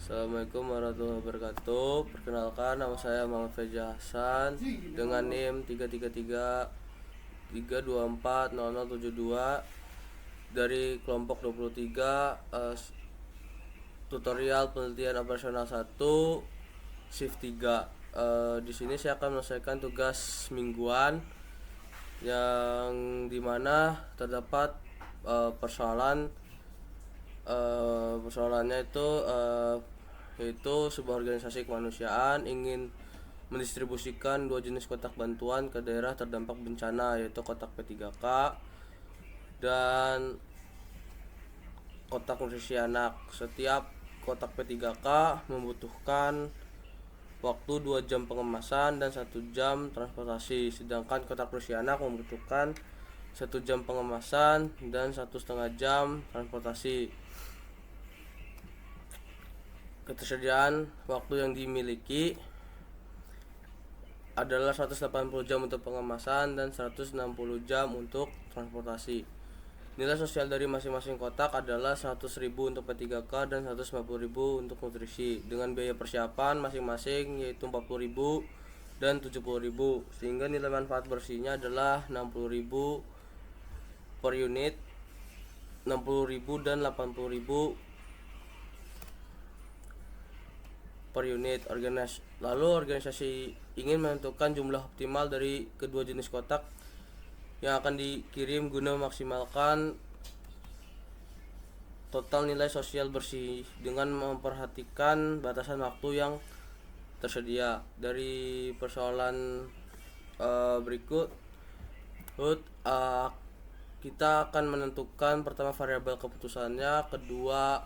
Assalamualaikum warahmatullahi wabarakatuh. Perkenalkan, nama saya Muhammad Fajar Hasan dengan NIM 333-324-0072 dari kelompok 23, tutorial penelitian operasional 1 shift 3. Di sini saya akan menyelesaikan tugas mingguan yang dimana terdapat persoalannya itu yaitu sebuah organisasi kemanusiaan ingin mendistribusikan 2 jenis kotak bantuan ke daerah terdampak bencana, yaitu kotak P3K dan kotak nutrisi anak. Setiap kotak P3K membutuhkan waktu 2 jam pengemasan dan 1 jam transportasi, sedangkan kotak nutrisi anak membutuhkan 1 jam pengemasan dan 1,5 jam transportasi. Ketersediaan waktu yang dimiliki adalah 180 jam untuk pengemasan dan 160 jam untuk transportasi. Nilai sosial dari masing-masing kotak adalah 100.000 untuk P3K dan 150.000 untuk nutrisi, dengan biaya persiapan masing-masing yaitu 40.000 dan 70.000, sehingga nilai manfaat bersihnya adalah 60.000 per unit, 60.000 dan 80.000 per unit. Lalu organisasi ingin menentukan jumlah optimal dari kedua jenis kotak yang akan dikirim guna memaksimalkan total nilai sosial bersih dengan memperhatikan batasan waktu yang tersedia. Dari persoalan berikut kita akan menentukan pertama variabel keputusannya, kedua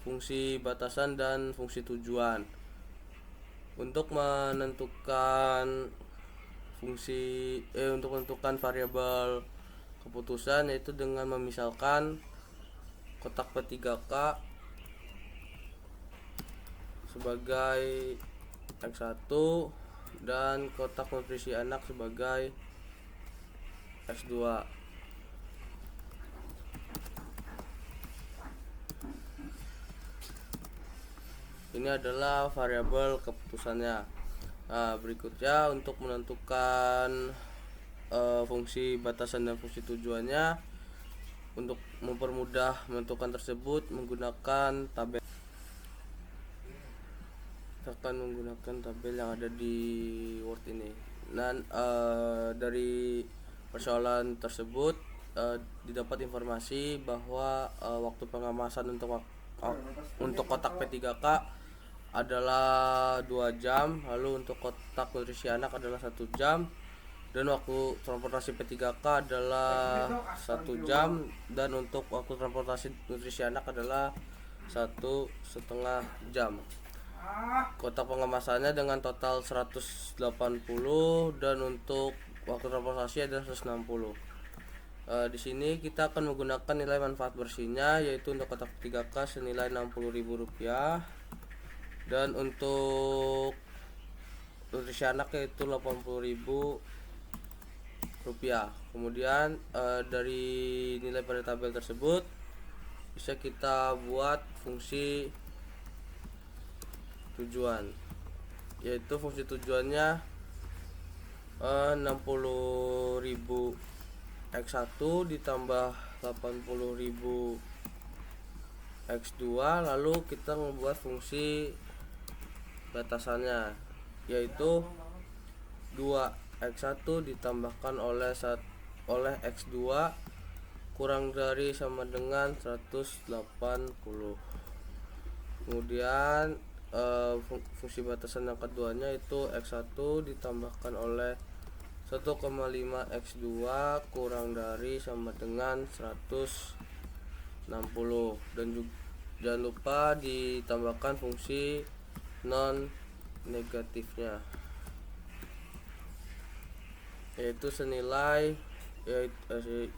fungsi batasan dan fungsi tujuan. Untuk menentukan variabel keputusan, yaitu dengan memisalkan kotak P3K sebagai X1 dan kotak nutrisi anak sebagai X2. Ini adalah variabel keputusannya. Berikutnya untuk menentukan fungsi batasan dan fungsi tujuannya, untuk mempermudah menentukan tersebut menggunakan tabel. Kita akan menggunakan tabel yang ada di Word ini. Dan dari persoalan tersebut didapat informasi bahwa waktu pengemasan untuk kotak P3K adalah 2 jam, lalu untuk kotak nutrisi anak adalah 1 jam, dan waktu transportasi P3K adalah 1 jam, dan untuk waktu transportasi nutrisi anak adalah 1,5 jam. Kotak pengemasannya dengan total 180, dan untuk waktu transportasi adalah 160. Di sini kita akan menggunakan nilai manfaat bersihnya, yaitu untuk kotak P3K senilai Rp60.000 dan untuk nutrisi anak yaitu Rp80.000. Kemudian dari nilai pada tabel tersebut bisa kita buat fungsi tujuan, yaitu fungsi tujuannya 60.000 X1 ditambah 80.000 X2, lalu kita membuat fungsi batasannya, yaitu 2X1 ditambahkan oleh X2 kurang dari sama dengan 180. Kemudian fungsi batasan yang keduanya itu X1 ditambahkan oleh 1,5 X2 kurang dari sama dengan 160, dan jangan lupa ditambahkan fungsi non negatifnya, yaitu senilai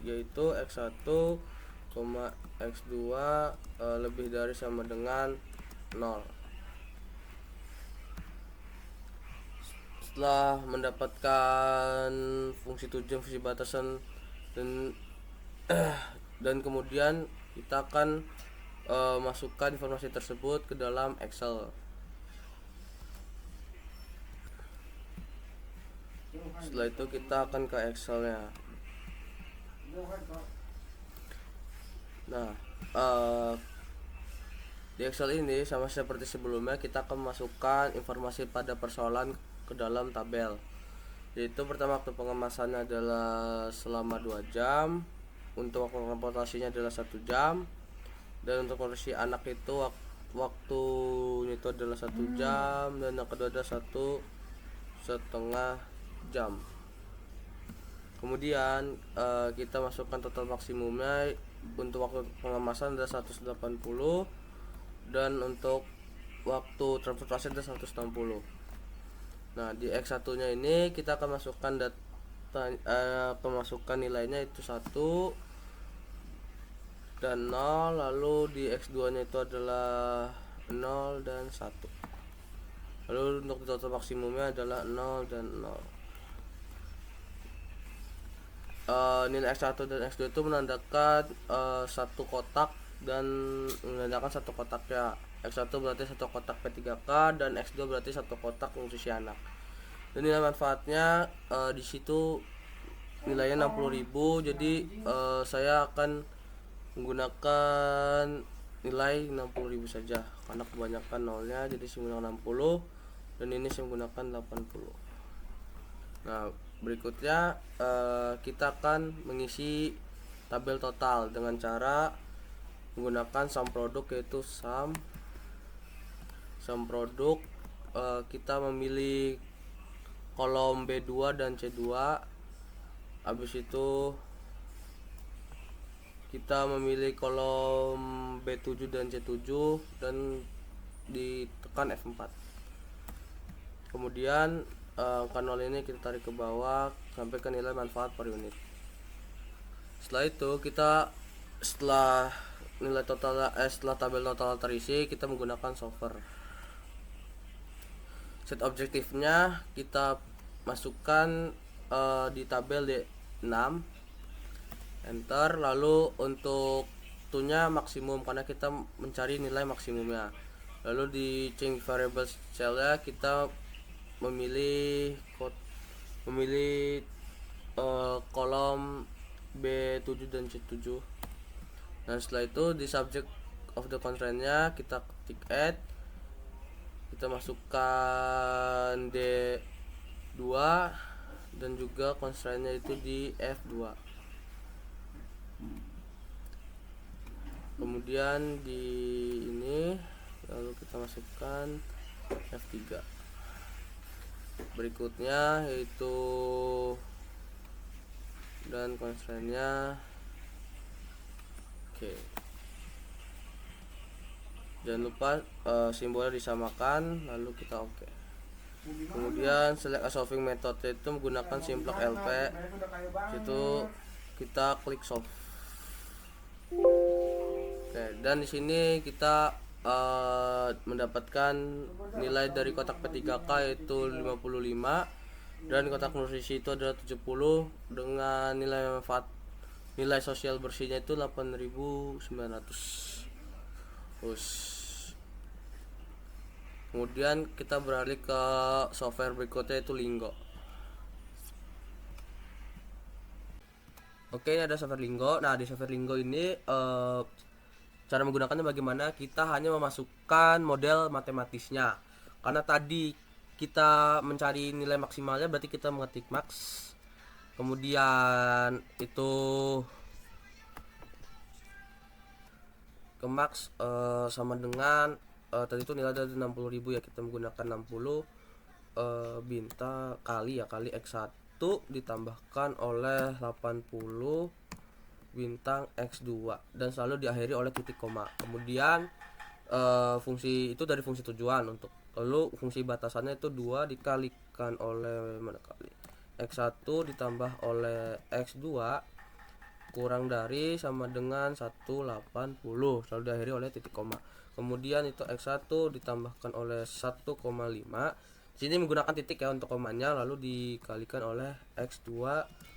yaitu X1, X2 lebih dari sama dengan 0. Setelah mendapatkan fungsi tujuan, fungsi batasan dan kemudian kita akan masukkan informasi tersebut ke dalam Excel. Setelah itu kita akan ke Excelnya. Nah, di Excel ini sama seperti sebelumnya, kita akan memasukkan informasi pada persoalan ke dalam tabel. Yaitu pertama, waktu pengemasannya adalah selama 2 jam, untuk waktu transportasinya adalah 1 jam, dan untuk kondisi anak itu waktunya itu adalah 1 jam, dan yang kedua ada 1,5 jam. Kemudian kita masukkan total maksimumnya. Untuk waktu pengemasan ada 180, dan untuk waktu transportasi ada 160. Nah, di X1 nya ini kita akan masukkan data pemasukan nilainya itu 1 dan 0, lalu di X2 nya itu adalah 0 dan 1. Lalu untuk total maksimumnya adalah 0 dan 0. Nilai X1 dan X2 itu menandakan satu kotak dan menandakan satu kotaknya. X1 berarti satu kotak P3K dan X2 berarti satu kotak nutrisi anak. Dan nilai manfaatnya di situ nilainya 60.000. Jadi saya akan menggunakan nilai 60.000 saja karena kebanyakan nolnya, jadi saya menggunakan 60 dan ini saya menggunakan 80. Nah, berikutnya kita akan mengisi tabel total dengan cara menggunakan sum produk, yaitu sum produk. Kita memilih kolom B2 dan C2. Habis itu kita memilih kolom B7 dan C7 dan ditekan F4. Kemudian angka 0 ini kita tarik ke bawah sampai ke nilai manfaat per unit. Setelah itu setelah nilai total setelah tabel total terisi, kita menggunakan solver. Set objektifnya kita masukkan di tabel D6, enter. Lalu untuk tunya maksimum karena kita mencari nilai maksimumnya. Lalu di change variable cell-nya kita memilih kolom B7 dan C7. Dan setelah itu di subject of the constraint-nya kita ketik add, kita masukkan D2 dan juga constraint-nya itu di F2. Kemudian di ini lalu kita masukkan F3. Berikutnya yaitu dan constraint-nya. Oke. Jangan lupa simbolnya disamakan, lalu kita oke. Kemudian select a solving method, itu menggunakan simplex LP. Situ kita klik solve. Oke, dan di sini kita mendapatkan nilai dari kotak P3K yaitu 55 dan kotak nutrisi itu adalah 70 dengan nilai manfaat nilai sosial bersihnya itu 8.900. Kemudian kita beralih ke software berikutnya yaitu Lingo. Oke, ini ada software Lingo. Nah, di software Lingo ini cara menggunakannya bagaimana? Kita hanya memasukkan model matematisnya. Karena tadi kita mencari nilai maksimalnya, berarti kita mengetik max. Kemudian itu ke max sama dengan tadi itu nilai dari 60.000 ya, kita menggunakan 60 bintang kali X1 ditambahkan oleh 80 bintang X2 dan selalu diakhiri oleh titik koma. Kemudian fungsi itu dari fungsi tujuan untuk, lalu fungsi batasannya itu 2 dikalikan oleh mana kali X1 ditambah oleh X2 kurang dari sama dengan 180, selalu diakhiri oleh titik koma. Kemudian itu X1 ditambahkan oleh 1,5. Sini menggunakan titik ya untuk komanya, lalu dikalikan oleh X2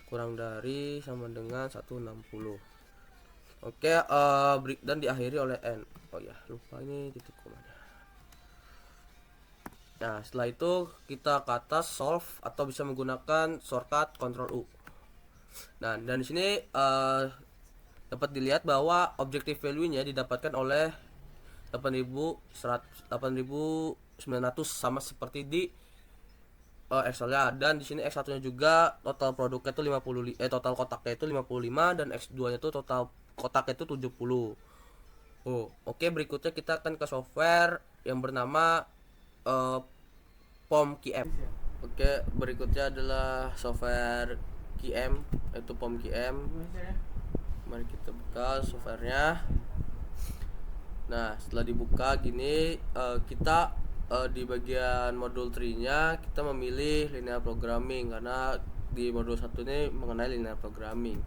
kurang dari sama dengan 160. Oke, dan diakhiri oleh n. Oh ya, lupa ini titik komanya. Nah, setelah itu kita ke atas solve atau bisa menggunakan shortcut Ctrl U. Nah, dan di sini dapat dilihat bahwa objective value-nya didapatkan oleh 8.900 sama seperti di Excel-nya. Dan di sini X1-nya juga total produknya itu total kotaknya itu 55 dan X2-nya itu total kotaknya itu 70. Oh, oke, berikutnya kita akan ke software yang bernama POM-QM. Oke, berikutnya adalah software QM, yaitu POM-QM. Mari kita buka softwarenya. Nah, setelah dibuka gini, kita di bagian modul 3-nya kita memilih linear programming karena di modul 1 ini mengenai linear programming.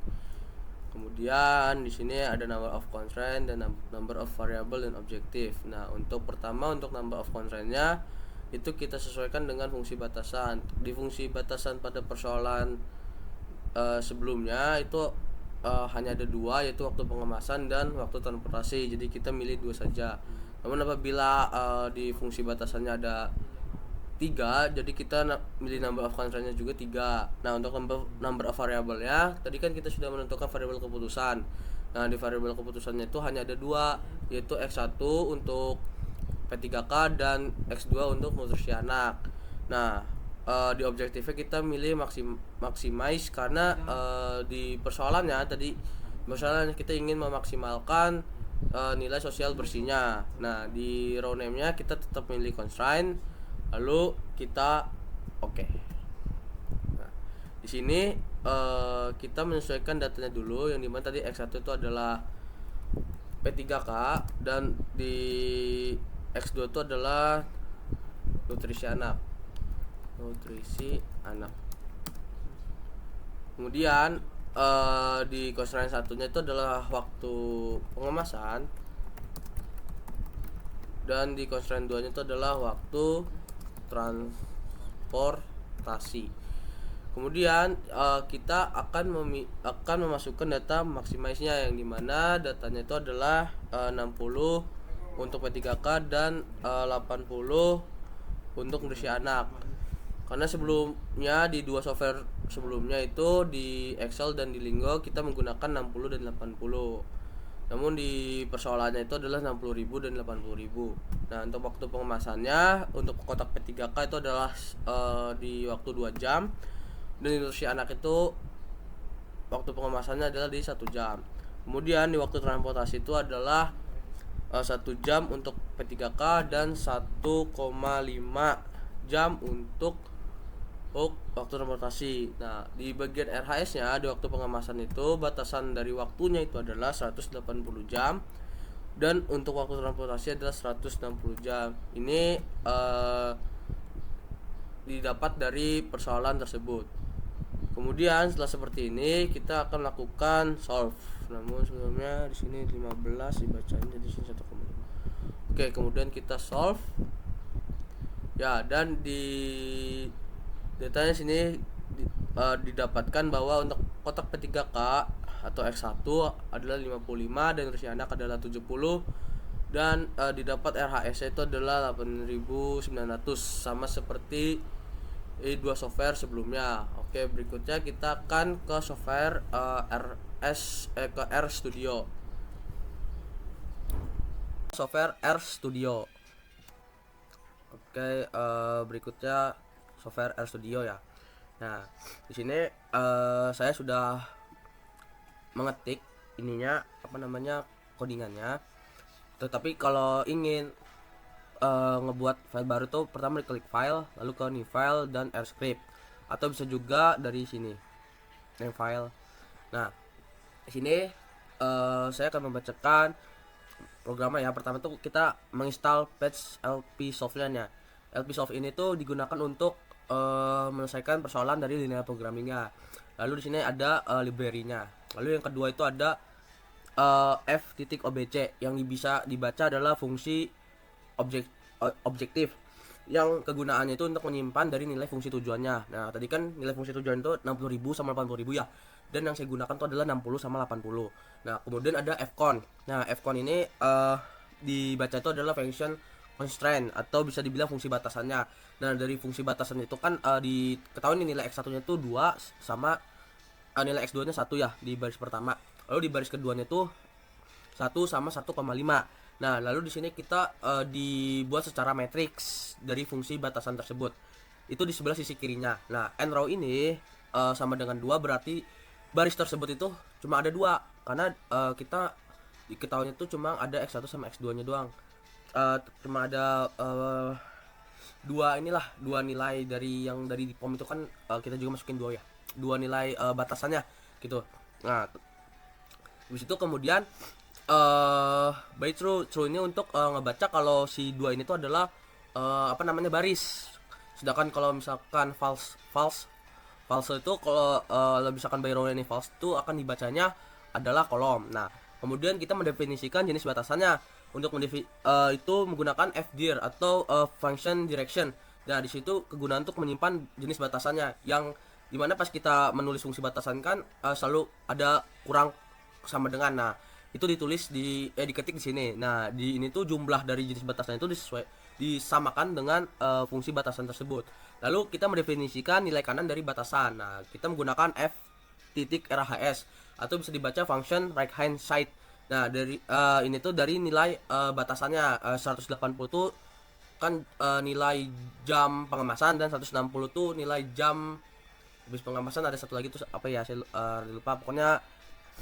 Kemudian di sini ada number of constraint dan number of variable dan objektif. Nah, untuk pertama untuk number of constraint-nya itu kita sesuaikan dengan fungsi batasan. Di fungsi batasan pada persoalan sebelumnya itu hanya ada dua, yaitu waktu pengemasan dan waktu transportasi. Jadi kita milih dua saja. Namun apabila di fungsi batasannya ada 3, jadi kita milih number of constraint-nya juga 3. Nah, untuk number of variable ya, tadi kan kita sudah menentukan variabel keputusan. Nah, di variabel keputusannya itu hanya ada 2, yaitu X1 untuk P3K dan X2 untuk nutrisi anak. Nah, di objektifnya kita milih maximize karena di persoalannya tadi kita ingin memaksimalkan nilai sosial bersihnya. Nah, di row name-nya kita tetap milih constraint, lalu kita oke. Nah, di sini kita menyesuaikan datanya dulu, yang dimana tadi X1 itu adalah P3K dan di X2 itu adalah nutrisi anak. Kemudian di constraint satunya itu adalah waktu pengemasan, dan di constraint 2 nya itu adalah waktu transportasi. Kemudian kita akan memasukkan data maximize-nya, yang dimana datanya itu adalah 60 untuk P3K dan 80 untuk nutrisi anak. Karena sebelumnya di dua software sebelumnya itu di Excel dan di Lingo kita menggunakan 60 dan 80. Namun di persoalannya itu adalah 60.000 dan 80.000. Nah, untuk waktu pengemasannya untuk kotak P3K itu adalah di waktu 2 jam, dan di nutrisi anak itu waktu pengemasannya adalah di 1 jam. Kemudian di waktu transportasi itu adalah 1 jam untuk P3K dan 1,5 jam untuk waktu transportasi. Nah, di bagian RHS-nya di waktu pengemasan itu batasan dari waktunya itu adalah 180 jam, dan untuk waktu transportasi adalah 160 jam. Ini didapat dari persoalan tersebut. Kemudian setelah seperti ini kita akan lakukan solve. Namun sebelumnya di sini 15 dibacanya jadi sini 1,5. Oke, kemudian kita solve. Ya, dan di datanya sini didapatkan bahwa untuk kotak P3K atau X1 adalah 55 dan nutrisi anak adalah 70, dan didapat RHS itu adalah 8.900 sama seperti dua software sebelumnya. Oke, berikutnya kita akan ke software RStudio. Software RStudio. Oke, berikutnya software RStudio ya. Nah, di sini saya sudah mengetik ininya codingannya. Tetapi kalau ingin ngebuat file baru tuh pertama diklik file, lalu ke new file dan rscript, atau bisa juga dari sini new file. Nah, di sini saya akan membacakan programnya ya. Pertama tuh kita menginstal patch LP software-nya. LP soft ini tuh digunakan untuk menyelesaikan persoalan dari linear programmingnya. Lalu di sini ada library-nya. Lalu yang kedua itu ada f.obj yang bisa dibaca adalah fungsi objektif yang kegunaannya itu untuk menyimpan dari nilai fungsi tujuannya. Nah, tadi kan nilai fungsi tujuan itu 60.000 sama 80.000 ya. dan yang saya gunakan itu adalah 60 sama 80. Nah, kemudian ada fcon. Nah, fcon ini dibaca itu adalah function constraint atau bisa dibilang fungsi batasannya. Nah, dari fungsi batasan itu kan diketahui nilai x1-nya itu 2 sama nilai x2-nya 1 ya di baris pertama. Lalu di baris keduanya itu 1 sama 1,5. Nah, lalu di sini kita dibuat secara matriks dari fungsi batasan tersebut. Itu di sebelah sisi kirinya. Nah, n row ini sama dengan 2, berarti baris tersebut itu cuma ada 2 karena kita diketahui itu cuma ada x1 sama x2-nya doang. Cuma ada dua nilai dari yang dari pom itu kan kita juga masukin 2 ya. 2 nilai batasannya gitu. Nah, habis itu kemudian by true ini untuk ngebaca kalau si 2 ini tuh adalah baris. Sedangkan kalau misalkan false itu kalau misalkan by row ini false itu akan dibacanya adalah kolom. Nah, kemudian kita mendefinisikan jenis batasannya untuk itu menggunakan fdir atau function direction. Nah, di situ kegunaan untuk menyimpan jenis batasannya yang dimana pas kita menulis fungsi batasan kan selalu ada kurang sama dengan. Nah, itu ditulis diketik di sini. Nah, di ini tuh jumlah dari jenis batasan itu disamakan dengan fungsi batasan tersebut. Lalu kita mendefinisikan nilai kanan dari batasan. Nah, kita menggunakan f titik RHS atau bisa dibaca function right hand side. Nah, dari ini tuh dari nilai batasannya 180 tuh kan nilai jam pengemasan dan 160 tuh nilai jam habis pengemasan. Ada satu lagi tuh apa ya, saya lupa, pokoknya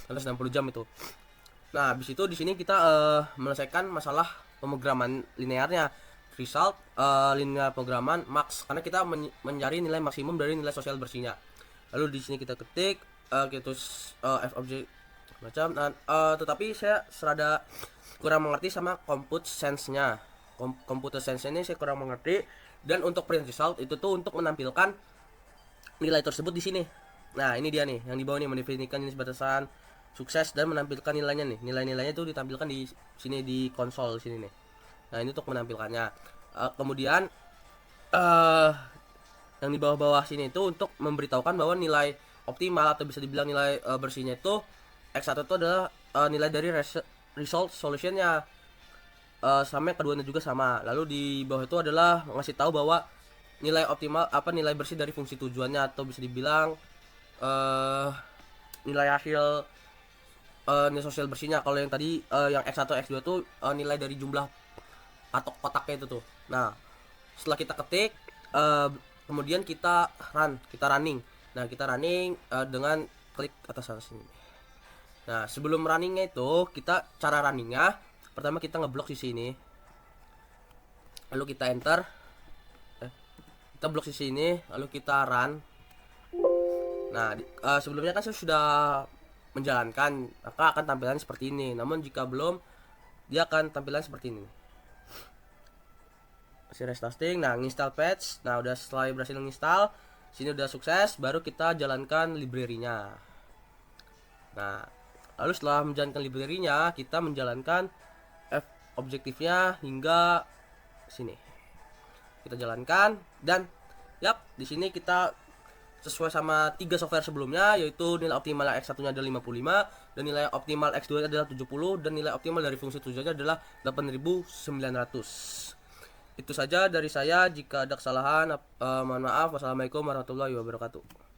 160 jam itu. Nah, habis itu di sini kita menyelesaikan masalah pemrograman linearnya. Result linear pemrograman max karena kita mencari nilai maksimum dari nilai sosial bersihnya. Lalu di sini kita ketik gitu f object macam. Nah, tetapi saya serada kurang mengerti sama compute sense-nya. Computer sense ini saya kurang mengerti, dan untuk print result itu tuh untuk menampilkan nilai tersebut di sini. Nah, ini dia nih yang di bawah nih, mendefinisikan jenis batasan sukses dan menampilkan nilainya nih. Nilai-nilainya itu ditampilkan di sini di konsol sini nih. Nah, ini untuk menampilkannya. Kemudian yang di bawah-bawah sini itu untuk memberitahukan bahwa nilai optimal atau bisa dibilang nilai bersihnya itu x1 itu adalah nilai dari result solutionnya. Sama yang keduanya juga sama. Lalu di bawah itu adalah ngasih tahu bahwa nilai optimal nilai bersih dari fungsi tujuannya atau bisa dibilang nilai hasil nilai sosial bersihnya. Kalau yang tadi yang x1 x2 itu nilai dari jumlah atau kotaknya itu tuh. Nah, setelah kita ketik kemudian kita running. Nah, kita running dengan klik atas sana sini. Nah, sebelum runningnya itu kita cara runningnya pertama kita ngeblok sisi ini, lalu kita enter, kita blok sisi ini, lalu kita run. Nah, sebelumnya kan saya sudah menjalankan, maka akan tampilan seperti ini. Namun jika belum, dia akan tampilan seperti ini. Masih restarting. Nah, install patch. Nah, udah setelah berhasil menginstal, sini udah sukses, baru kita jalankan library-nya. Nah, lalu setelah menjalankan library-nya, kita menjalankan objektifnya hingga sini. Kita jalankan dan di sini kita sesuai sama 3 software sebelumnya, yaitu nilai optimal x1-nya adalah 55 dan nilai optimal x2 adalah 70 dan nilai optimal dari fungsi tujuannya adalah 8900. Itu saja dari saya. Jika ada kesalahan mohon maaf. Wassalamualaikum warahmatullahi wabarakatuh.